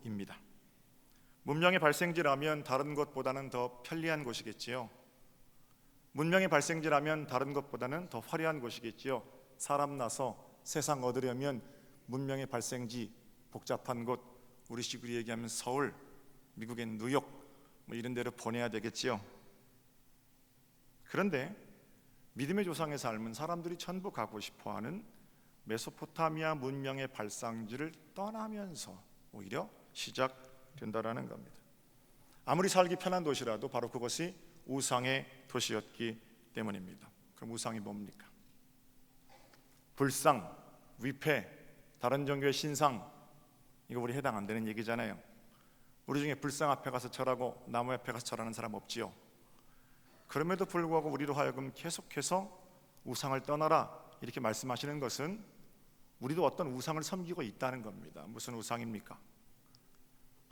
우르입니다. 문명의 발생지라면 다른 것보다는 더 편리한 곳이겠지요. 문명의 발생지라면 다른 것보다는 더 화려한 곳이겠지요. 사람 나서 세상 얻으려면 문명의 발생지, 복잡한 곳, 우리식으로 얘기하면 서울, 미국엔 뉴욕 이런 데로 보내야 되겠지요. 그런데 믿음의 조상의 삶은 사람들이 전부 가고 싶어하는 메소포타미아 문명의 발상지를 떠나면서 오히려 시작된다라는 겁니다. 아무리 살기 편한 도시라도 바로 그것이 우상의 도시였기 때문입니다. 그럼 우상이 뭡니까? 불상, 위패, 다른 종교의 신상, 이거 우리 해당 안 되는 얘기잖아요. 우리 중에 불상 앞에 가서 절하고 나무 앞에 가서 절하는 사람 없지요. 그럼에도 불구하고 우리로 하여금 계속해서 우상을 떠나라 이렇게 말씀하시는 것은 우리도 어떤 우상을 섬기고 있다는 겁니다. 무슨 우상입니까?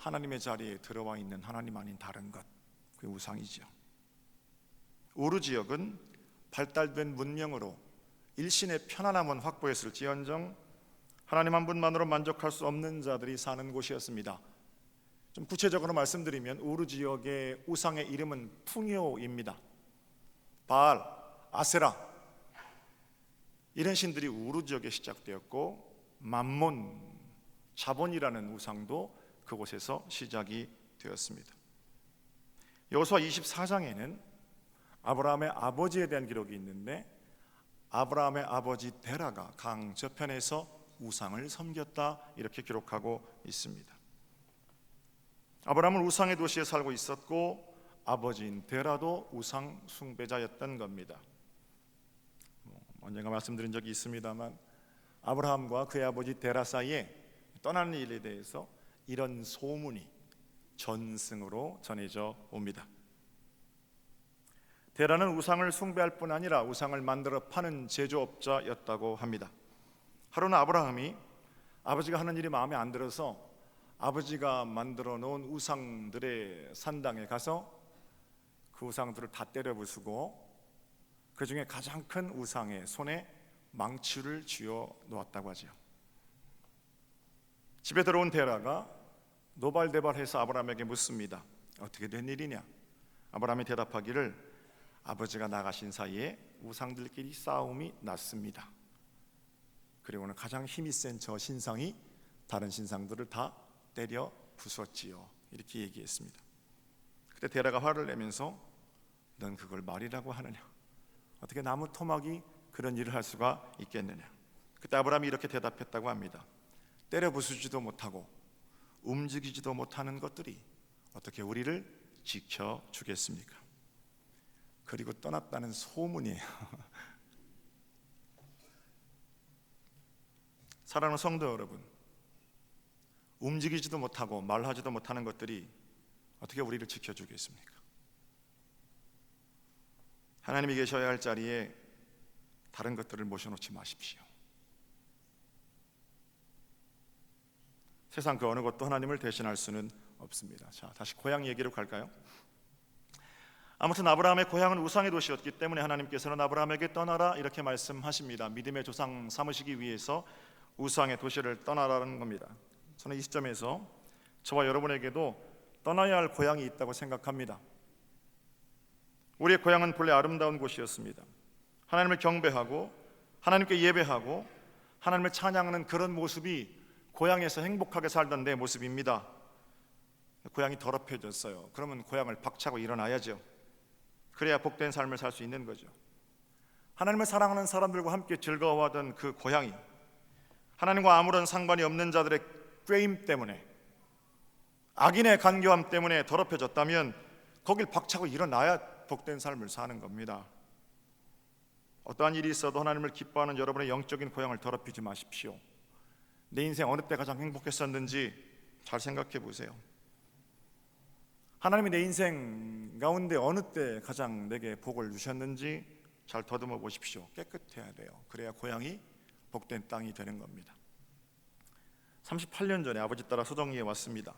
하나님의 자리에 들어와 있는 하나님 아닌 다른 것, 그게 우상이죠. 우르 지역은 발달된 문명으로 일신의 편안함은 확보했을지언정 하나님 한 분만으로 만족할 수 없는 자들이 사는 곳이었습니다. 좀 구체적으로 말씀드리면 우르 지역의 우상의 이름은 풍요입니다. 바알, 아세라 이런 신들이 우르 지역에 시작되었고 만몬, 자본이라는 우상도 그곳에서 시작이 되었습니다. 여호수아 24장에는 아브라함의 아버지에 대한 기록이 있는데 아브라함의 아버지 데라가 강 저편에서 우상을 섬겼다 이렇게 기록하고 있습니다. 아브라함은 우상의 도시에 살고 있었고 아버지인 데라도 우상 숭배자였던 겁니다. 언젠가 말씀드린 적이 있습니다만 아브라함과 그의 아버지 데라 사이에 떠나는 일에 대해서 이런 소문이 전승으로 전해져 옵니다. 데라는 우상을 숭배할 뿐 아니라 우상을 만들어 파는 제조업자였다고 합니다. 하루는 아브라함이 아버지가 하는 일이 마음에 안 들어서 아버지가 만들어 놓은 우상들의 산당에 가서 그 우상들을 다 때려 부수고 그 중에 가장 큰 우상의 손에 망치를 쥐어 놓았다고 하죠. 집에 들어온 데라가 노발대발해서 아브라함에게 묻습니다. 어떻게 된 일이냐? 아브라함이 대답하기를 아버지가 나가신 사이에 우상들끼리 싸움이 났습니다. 그리고는 가장 힘이 센 저 신상이 다른 신상들을 다 때려 부수었지요. 이렇게 얘기했습니다. 그때 데라가 화를 내면서 넌 그걸 말이라고 하느냐? 어떻게 나무 토막이 그런 일을 할 수가 있겠느냐? 그때 아브라함이 이렇게 대답했다고 합니다. 때려 부수지도 못하고 움직이지도 못하는 것들이 어떻게 우리를 지켜주겠습니까? 그리고 떠났다는 소문이에요. 사랑하는 성도 여러분, 움직이지도 못하고 말하지도 못하는 것들이 어떻게 우리를 지켜주겠습니까? 하나님이 계셔야 할 자리에 다른 것들을 모셔놓지 마십시오. 세상 그 어느 것도 하나님을 대신할 수는 없습니다. 자, 다시 고향 얘기로 갈까요? 아무튼 아브라함의 고향은 우상의 도시였기 때문에 하나님께서는 아브라함에게 떠나라 이렇게 말씀하십니다. 믿음의 조상 삼으시기 위해서 우상의 도시를 떠나라는 겁니다. 저는 이 시점에서 저와 여러분에게도 떠나야 할 고향이 있다고 생각합니다. 우리의 고향은 본래 아름다운 곳이었습니다. 하나님을 경배하고 하나님께 예배하고 하나님을 찬양하는 그런 모습이 고향에서 행복하게 살던 내 모습입니다. 고향이 더럽혀졌어요. 그러면 고향을 박차고 일어나야죠. 그래야 복된 삶을 살 수 있는 거죠. 하나님을 사랑하는 사람들과 함께 즐거워하던 그 고향이 하나님과 아무런 상관이 없는 자들의 꾀임 때문에 악인의 간교함 때문에 더럽혀졌다면 거길 박차고 일어나야 복된 삶을 사는 겁니다. 어떠한 일이 있어도 하나님을 기뻐하는 여러분의 영적인 고향을 더럽히지 마십시오. 내 인생 어느 때 가장 행복했었는지 잘 생각해 보세요. 하나님이 내 인생 가운데 어느 때 가장 내게 복을 주셨는지 잘 더듬어 보십시오. 깨끗해야 돼요. 그래야 고향이 복된 땅이 되는 겁니다. 38년 전에 아버지 따라 소정리에 왔습니다.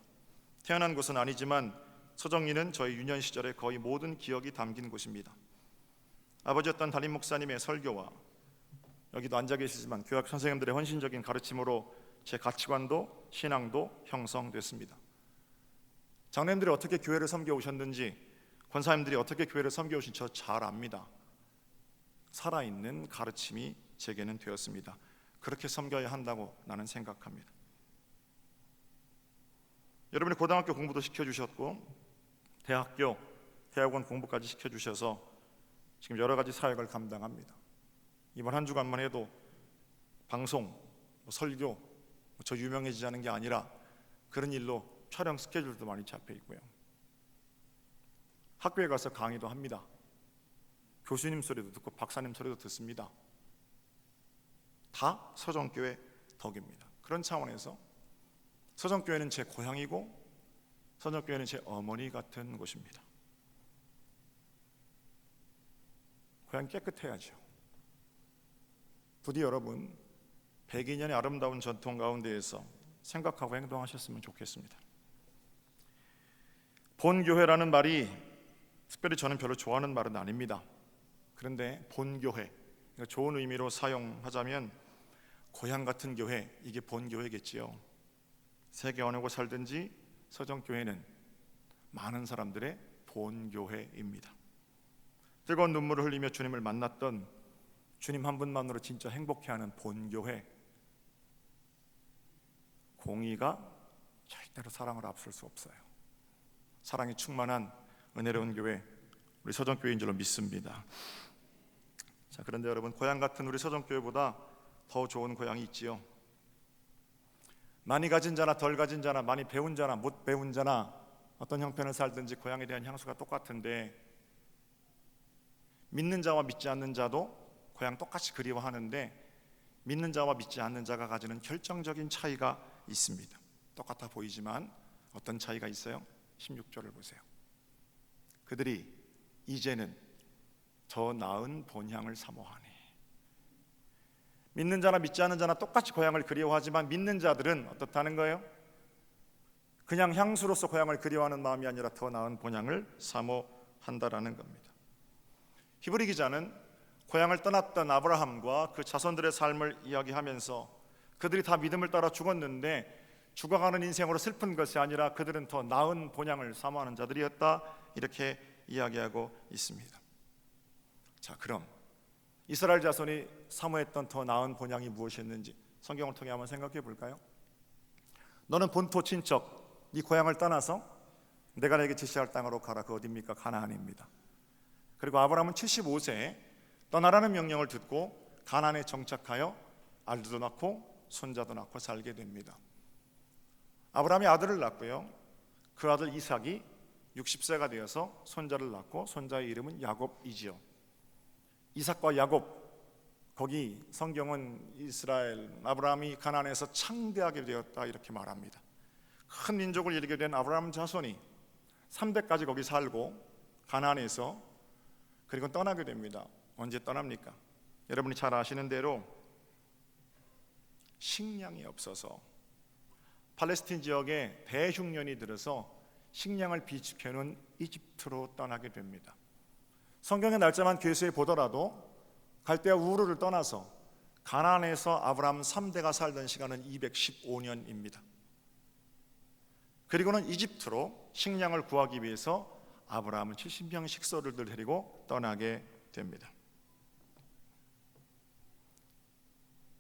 태어난 곳은 아니지만 소정리는 저희 유년 시절의 거의 모든 기억이 담긴 곳입니다. 아버지였던 담임 목사님의 설교와 여기도 앉아 계시지만 교학 선생님들의 헌신적인 가르침으로 제 가치관도 신앙도 형성됐습니다. 장로님들이 어떻게 교회를 섬겨오셨는지, 권사님들이 어떻게 교회를 섬겨오신 저 잘 압니다. 살아있는 가르침이 제게는 되었습니다. 그렇게 섬겨야 한다고 나는 생각합니다. 여러분이 고등학교 공부도 시켜주셨고 대학원 공부까지 시켜주셔서 지금 여러 가지 사역을 감당합니다. 이번 한 주간만 해도 방송, 설교, 저 유명해지자는 게 아니라 그런 일로 촬영 스케줄도 많이 잡혀 있고요. 학교에 가서 강의도 합니다. 교수님 소리도 듣고 박사님 소리도 듣습니다. 다 서정교회 덕입니다. 그런 차원에서 서정교회는 제 고향이고 서정교회는 제 어머니 같은 곳입니다. 고향 깨끗해야죠. 부디 여러분 102년의 아름다운 전통 가운데에서 생각하고 행동하셨으면 좋겠습니다. 본교회라는 말이 특별히 저는 별로 좋아하는 말은 아닙니다. 그런데 본교회, 좋은 의미로 사용하자면 고향 같은 교회, 이게 본교회겠지요. 세계 어느 곳 살든지 서정교회는 많은 사람들의 본교회입니다. 뜨거운 눈물을 흘리며 주님을 만났던 주님 한 분만으로 진짜 행복해하는 본교회, 공의가 절대로 사랑을 앞설 수 없어요. 사랑이 충만한 은혜로운 교회, 우리 서정교회인 줄로 믿습니다. 자, 그런데 여러분, 고향 같은 우리 서정교회보다 더 좋은 고향이 있지요. 많이 가진 자나 덜 가진 자나, 많이 배운 자나 못 배운 자나, 어떤 형편을 살든지 고향에 대한 향수가 똑같은데, 믿는 자와 믿지 않는 자도 고향 똑같이 그리워하는데, 믿는 자와 믿지 않는 자가 가지는 결정적인 차이가 있습니다. 똑같아 보이지만 어떤 차이가 있어요? 16절을 보세요. 그들이 이제는 더 나은 본향을 사모하니. 믿는 자나 믿지 않는 자나 똑같이 고향을 그리워하지만 믿는 자들은 어떻다는 거예요? 그냥 향수로서 고향을 그리워하는 마음이 아니라 더 나은 본향을 사모한다라는 겁니다. 히브리 기자는 고향을 떠났던 아브라함과 그 자손들의 삶을 이야기하면서 그들이 다 믿음을 따라 죽었는데 죽어가는 인생으로 슬픈 것이 아니라 그들은 더 나은 본향을 사모하는 자들이었다, 이렇게 이야기하고 있습니다. 자, 그럼 이스라엘 자손이 사모했던 더 나은 본향이 무엇이었는지 성경을 통해 한번 생각해 볼까요? 너는 본토 친척, 네 고향을 떠나서 내가 내게 지시할 땅으로 가라. 그 어디입니까? 가나안입니다. 그리고 아브라함은 75세에 떠나라는 명령을 듣고 가나안에 정착하여 아들도 낳고 손자도 낳고 살게 됩니다. 아브라함이 아들을 낳고요, 그 아들 이삭이 60세가 되어서 손자를 낳고 손자의 이름은 야곱이지요. 이삭과 야곱, 거기 성경은 이스라엘, 아브라함이 가나안에서 창대하게 되었다 이렇게 말합니다. 큰 민족을 이루게 된 아브라함 자손이 3대까지 거기 살고 가나안에서 그리고 떠나게 됩니다. 언제 떠납니까? 여러분이 잘 아시는 대로 식량이 없어서 팔레스틴 지역에 대흉년이 들어서 식량을 비축해놓은 이집트로 떠나게 됩니다. 성경의 날짜만 교수에 보더라도 갈대아 우르를 떠나서 가나안에서 아브라함 3대가 살던 시간은 215년입니다. 그리고는 이집트로 식량을 구하기 위해서 아브라함은 70명 식소를 데리고 떠나게 됩니다.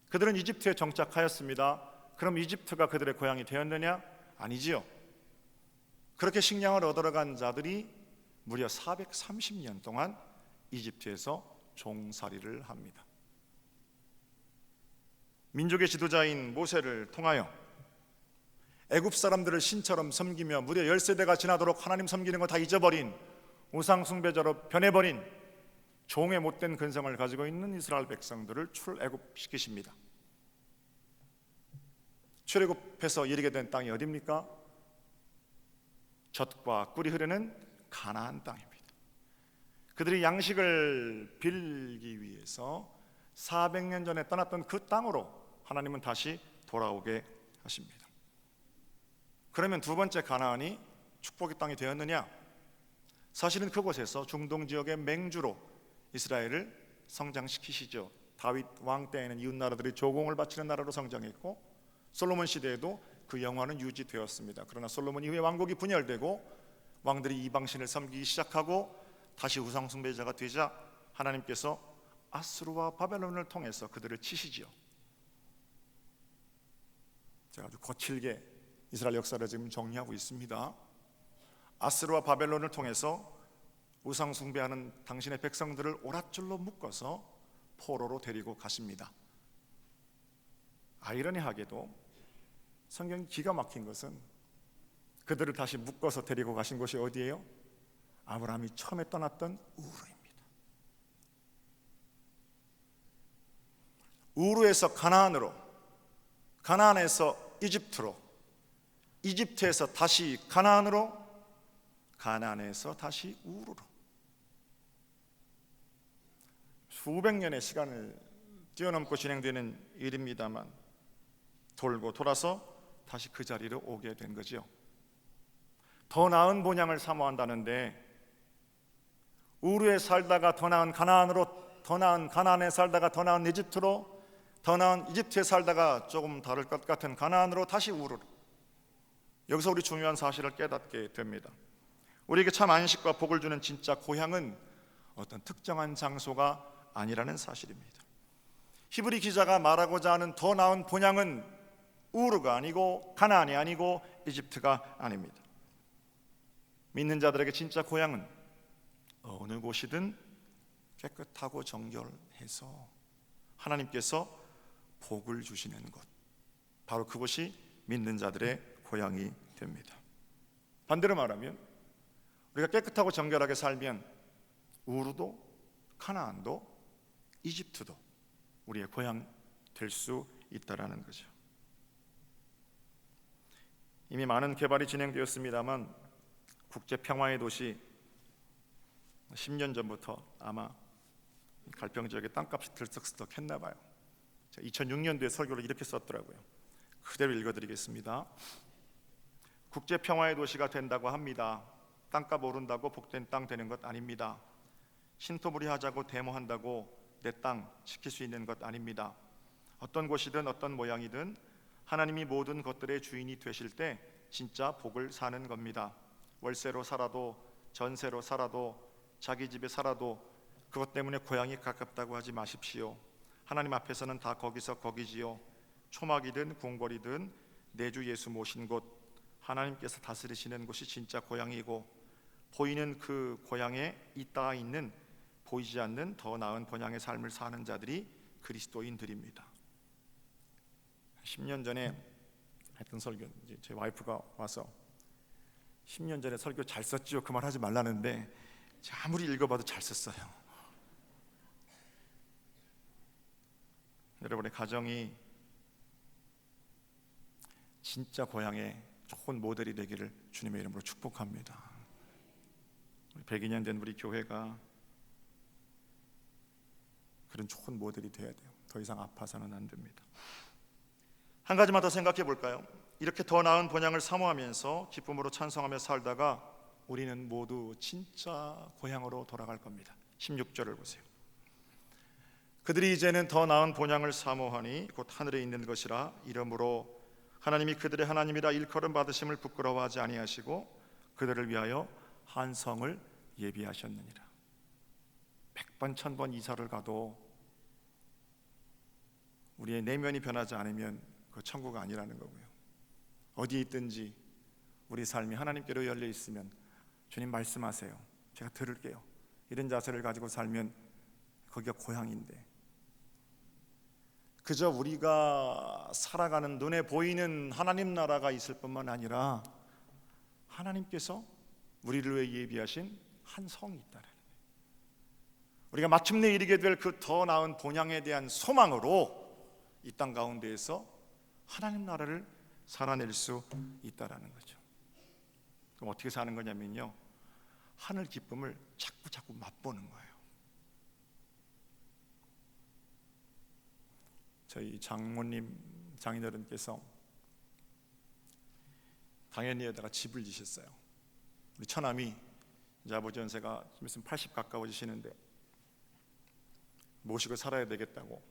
그들은 이집트에 정착하였습니다. 그럼 이집트가 그들의 고향이 되었느냐? 아니지요. 그렇게 식량을 얻으러 간 자들이 무려 430년 동안 이집트에서 종살이를 합니다. 민족의 지도자인 모세를 통하여 애굽 사람들을 신처럼 섬기며 무려 10세대가 지나도록 하나님 섬기는 거 다 잊어버린 우상 숭배자로 변해버린 종의 못된 근성을 가지고 있는 이스라엘 백성들을 출애굽시키십니다. 출애굽해서 이르게 된 땅이 어디입니까? 젖과 꿀이 흐르는 가나안 땅입니다. 그들이 양식을 빌기 위해서 400년 전에 떠났던 그 땅으로 하나님은 다시 돌아오게 하십니다. 그러면 두 번째 가나안이 축복의 땅이 되었느냐? 사실은 그곳에서 중동 지역의 맹주로 이스라엘을 성장시키시죠. 다윗 왕 때에는 이웃 나라들이 조공을 바치는 나라로 성장했고, 솔로몬 시대에도 그 영화는 유지되었습니다. 그러나 솔로몬 이후에 왕국이 분열되고 왕들이 이방신을 섬기기 시작하고 다시 우상 숭배자가 되자 하나님께서 아수르와 바벨론을 통해서 그들을 치시지요. 제가 아주 거칠게 이스라엘 역사를 지금 정리하고 있습니다. 아수르와 바벨론을 통해서 우상 숭배하는 당신의 백성들을 오랏줄로 묶어서 포로로 데리고 가십니다. 아이러니하게도 성경이 기가 막힌 것은 그들을 다시 묶어서 데리고 가신 곳이 어디예요? 아브라함이 처음에 떠났던 우르입니다. 우르에서 가나안으로, 가나안에서 이집트로, 이집트에서 다시 가나안으로, 가나안에서 다시 우르로 수백 년의 시간을 뛰어넘고 진행되는 일입니다만 돌고 돌아서 다시 그 자리로 오게 된 거죠. 더 나은 본향을 사모한다는데 우르에 살다가 더 나은 가나안으로, 더 나은 가나안에 살다가 더 나은 이집트로, 더 나은 이집트에 살다가 조금 다를 것 같은 가나안으로 다시 우르로. 여기서 우리 중요한 사실을 깨닫게 됩니다. 우리에게 참 안식과 복을 주는 진짜 고향은 어떤 특정한 장소가 아니라는 사실입니다. 히브리 기자가 말하고자 하는 더 나은 본향은 우르가 아니고 가나안이 아니고 이집트가 아닙니다. 믿는 자들에게 진짜 고향은 어느 곳이든 깨끗하고 정결해서 하나님께서 복을 주시는 곳, 바로 그곳이 믿는 자들의 고향이 됩니다. 반대로 말하면 우리가 깨끗하고 정결하게 살면 우르도 가나안도 이집트도 우리의 고향 될 수 있다라는 거죠. 이미 많은 개발이 진행되었습니다만 국제 평화의 도시 10년 전부터 아마 갈평 지역의 땅값이 들썩들썩 했나 봐요. 2006년도에 설교를 이렇게 썼더라고요. 그대로 읽어드리겠습니다. 국제 평화의 도시가 된다고 합니다. 땅값 오른다고 복된 땅 되는 것 아닙니다. 신토부리하자고 데모한다고 내 땅 지킬 수 있는 것 아닙니다. 어떤 곳이든 어떤 모양이든 하나님이 모든 것들의 주인이 되실 때 진짜 복을 사는 겁니다. 월세로 살아도 전세로 살아도 자기 집에 살아도 그것 때문에 고향이 가깝다고 하지 마십시오. 하나님 앞에서는 다 거기서 거기지요. 초막이든 궁궐이든 내 주 예수 모신 곳, 하나님께서 다스리시는 곳이 진짜 고향이고 보이는 그 고향에 있다 있는 보이지 않는 더 나은 본향의 삶을 사는 자들이 그리스도인들입니다. 10년 전에 했던 설교, 이제 제 와이프가 와서 10년 전에 설교 잘 썼지요? 그 말 하지 말라는데 아무리 읽어봐도 잘 썼어요. 여러분의 가정이 진짜 고향의 좋은 모델이 되기를 주님의 이름으로 축복합니다. 102년 된 우리 교회가 그런 좋은 모델이 되어야 돼요. 더 이상 아파서는 안 됩니다. 한 가지만 더 생각해 볼까요? 이렇게 더 나은 본향을 사모하면서 기쁨으로 찬송하며 살다가 우리는 모두 진짜 고향으로 돌아갈 겁니다. 16절을 보세요. 그들이 이제는 더 나은 본향을 사모하니 곧 하늘에 있는 것이라. 이러므로 하나님이 그들의 하나님이라 일컬음 받으심을 부끄러워하지 아니하시고 그들을 위하여 한 성을 예비하셨느니라. 100번 1000번 이사를 가도 우리의 내면이 변하지 않으면 그 천국 아니라는 거고요. 어디 있든지 우리 삶이 하나님께로 열려 있으면 주님 말씀하세요, 제가 들을게요, 이런 자세를 가지고 살면 거기가 고향인데, 그저 우리가 살아가는 눈에 보이는 하나님 나라가 있을 뿐만 아니라 하나님께서 우리를 위해 예비하신 한 성이 있다는 거예요. 우리가 마침내 이르게 될 그 더 나은 본향에 대한 소망으로 이 땅 가운데에서 하나님 나라를 살아낼 수 있다라는 거죠. 그럼 어떻게 사는 거냐면요, 하늘 기쁨을 자꾸 맛보는 거예요. 저희 장모님, 장인어른께서 당연리에다가 집을 지셨어요. 우리 처남이 이제 아버지 연세가 좀 있으면 80 가까워지시는데 모시고 살아야 되겠다고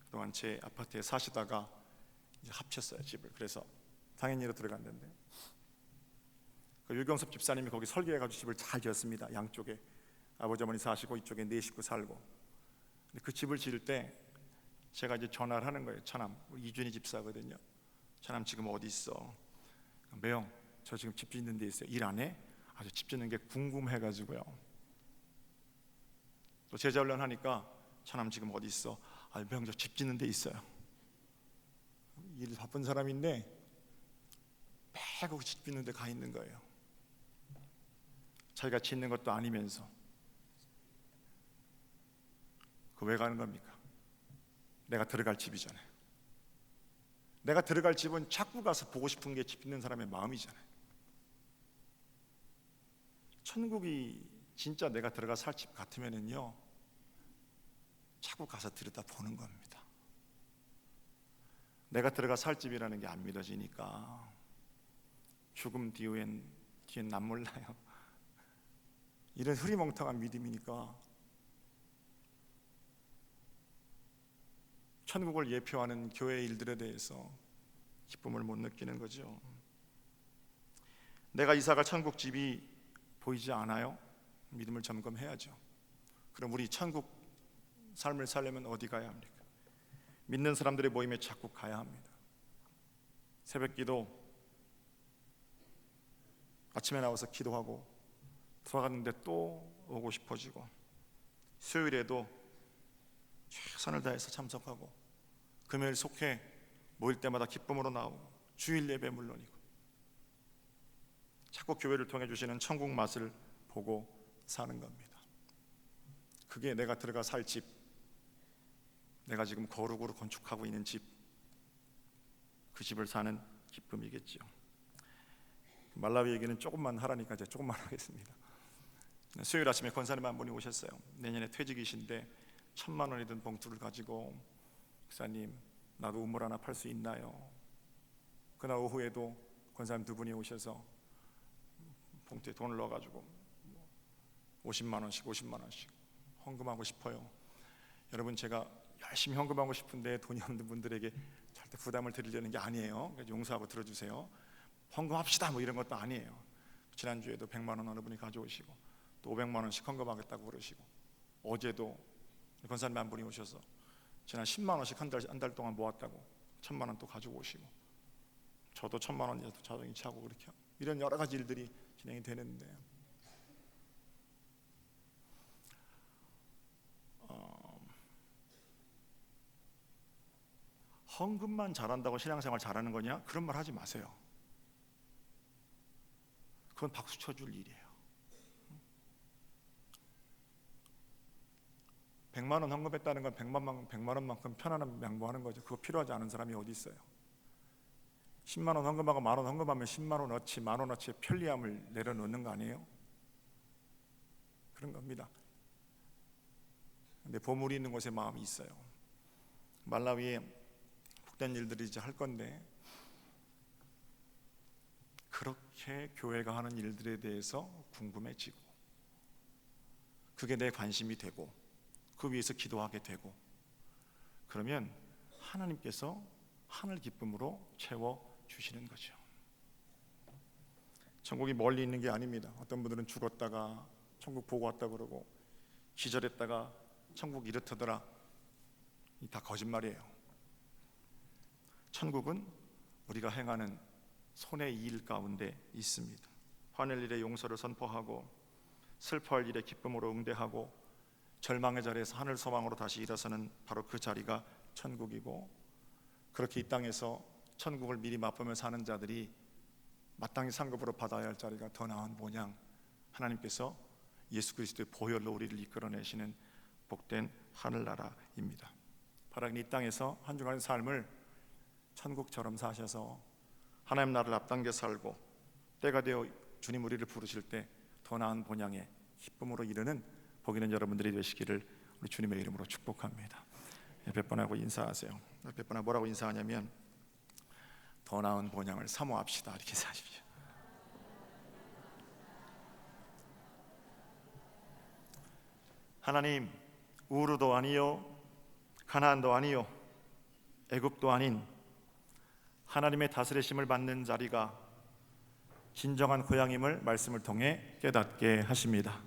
그동안 제 아파트에 사시다가 이제 합쳤어요, 집을. 그래서 당연히로 들어갔는데 그 유경섭 집사님이 거기 설계해가지고 집을 잘 지었습니다. 양쪽에 아버지 어머니 사시고 이쪽에 네 식구 살고. 근데 그 집을 지을 때 제가 이제 전화를 하는 거예요. 처남, 우리 이준희 집사거든요. 처남 지금 어디 있어? 매형, 저 지금 집 짓는 데 있어요. 일 안 해? 아주 집 짓는 게 궁금해가지고요. 또 제자 훈련하니까 처남 지금 어디 있어? 아, 매형 저 집 짓는 데 있어요. 일 바쁜 사람인데 매고 집 짓는 데 가 있는 거예요. 자기가 짓는 것도 아니면서. 그 왜 가는 겁니까? 내가 들어갈 집이잖아요. 내가 들어갈 집은 자꾸 가서 보고 싶은 게 집 짓는 사람의 마음이잖아요. 천국이 진짜 내가 들어가 살 집 같으면은요, 자꾸 가서 들여다 보는 겁니다. 내가 들어가 살 집이라는 게 안 믿어지니까 죽음 뒤엔 난 몰라요. 이런 흐리멍텅한 믿음이니까 천국을 예표하는 교회 일들에 대해서 기쁨을 못 느끼는 거죠. 내가 이사갈 천국 집이 보이지 않아요? 믿음을 점검해야죠. 그럼 우리 천국 삶을 살려면 어디 가야 합니까? 믿는 사람들의 모임에 자꾸 가야 합니다. 새벽기도 아침에 나와서 기도하고 돌아갔는데 또 오고 싶어지고, 수요일에도 최선을 다해서 참석하고, 금요일 속회 모일 때마다 기쁨으로 나오고, 주일 예배 물론이고, 자꾸 교회를 통해 주시는 천국 맛을 보고 사는 겁니다. 그게 내가 들어가 살 집, 내가 지금 거룩으로 건축하고 있는 집, 그 집을 사는 기쁨이겠죠. 말라위 얘기는 조금만 하라니까 이제 조금만 하겠습니다. 수요일 아침에 권사님 한 분이 오셨어요. 내년에 퇴직이신데 1,000만 원이 든 봉투를 가지고, 목사님 나도 우물 하나 팔 수 있나요? 그날 오후에도 권사님 두 분이 오셔서 봉투에 돈을 넣어가지고 50만 원씩 헌금하고 싶어요. 여러분, 제가 열심히 헌금하고 싶은데 돈이 없는 분들에게 절대 부담을 드리려는 게 아니에요. 용서하고 들어주세요. 헌금합시다 뭐 이런 것도 아니에요. 지난주에도 100만 원 어느 분이 가져오시고 또 500만 원씩 헌금하겠다고 그러시고, 어제도 권사님 한 분이 오셔서 지난 10만 원씩 한 달 동안 모았다고 1,000만 원 또 가지고 오시고, 저도 1,000만 원이라도 자동이체 하고, 그렇게 이런 여러 가지 일들이 진행이 되는데, 헌금만 잘한다고 신앙생활 잘하는 거냐? 그런 말 하지 마세요. 그건 박수 쳐줄 일이에요. 100만 원 헌금했다는 건 100만 원만큼 편안한 양보하는 거죠. 그거 필요하지 않은 사람이 어디 있어요? 10만 원 헌금하고 1만 원 헌금하면 10만 원어치, 1만 원어치의 편리함을 내려놓는 거 아니에요? 그런 겁니다. 근데 보물이 있는 곳에 마음이 있어요. 말라위에 복된 일들이 이제 할 건데, 그렇게 교회가 하는 일들에 대해서 궁금해지고, 그게 내 관심이 되고, 그 위해서 기도하게 되고, 그러면 하나님께서 하늘 기쁨으로 채워 주시는 거죠. 천국이 멀리 있는 게 아닙니다. 어떤 분들은 죽었다가 천국 보고 왔다 그러고, 기절했다가 천국 이렇다더라. 이 다 거짓말이에요. 천국은 우리가 행하는 손의 일 가운데 있습니다. 화낼 일에 용서를 선포하고, 슬퍼할 일에 기쁨으로 응대하고, 절망의 자리에서 하늘 소망으로 다시 일어서는 바로 그 자리가 천국이고, 그렇게 이 땅에서 천국을 미리 맛보며 사는 자들이 마땅히 상급으로 받아야 할 자리가 더 나은 모양, 하나님께서 예수 그리스도의 보혈로 우리를 이끌어내시는 복된 하늘나라입니다. 바라긴 이 땅에서 한 주간의 삶을 천국처럼 사셔서 하나님 나라를 앞당겨 살고, 때가 되어 주님 우리를 부르실 때 더 나은 본향의 기쁨으로 이르는 복 있는 여러분들이 되시기를 우리 주님의 이름으로 축복합니다. 몇 번 하고 인사하세요. 몇 번 하고 뭐라고 인사하냐면, 더 나은 본향을 사모합시다, 이렇게 사십시오. 하나님, 우르도 아니요 가나안도 아니요 애굽도 아닌 하나님의 다스리심을 받는 자리가 진정한 고향임을 말씀을 통해 깨닫게 하십니다.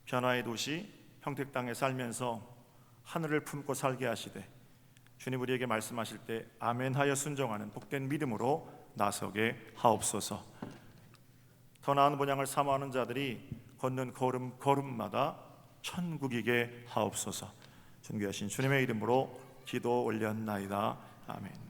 변화의 도시 평택 땅에 살면서 하늘을 품고 살게 하시되 주님 우리에게 말씀하실 때 아멘하여 순종하는 복된 믿음으로 나서게 하옵소서. 더 나은 본향을 사모하는 자들이 걷는 걸음마다 천국이게 하옵소서. 존귀하신 주님의 이름으로 기도 올렸나이다. 아멘.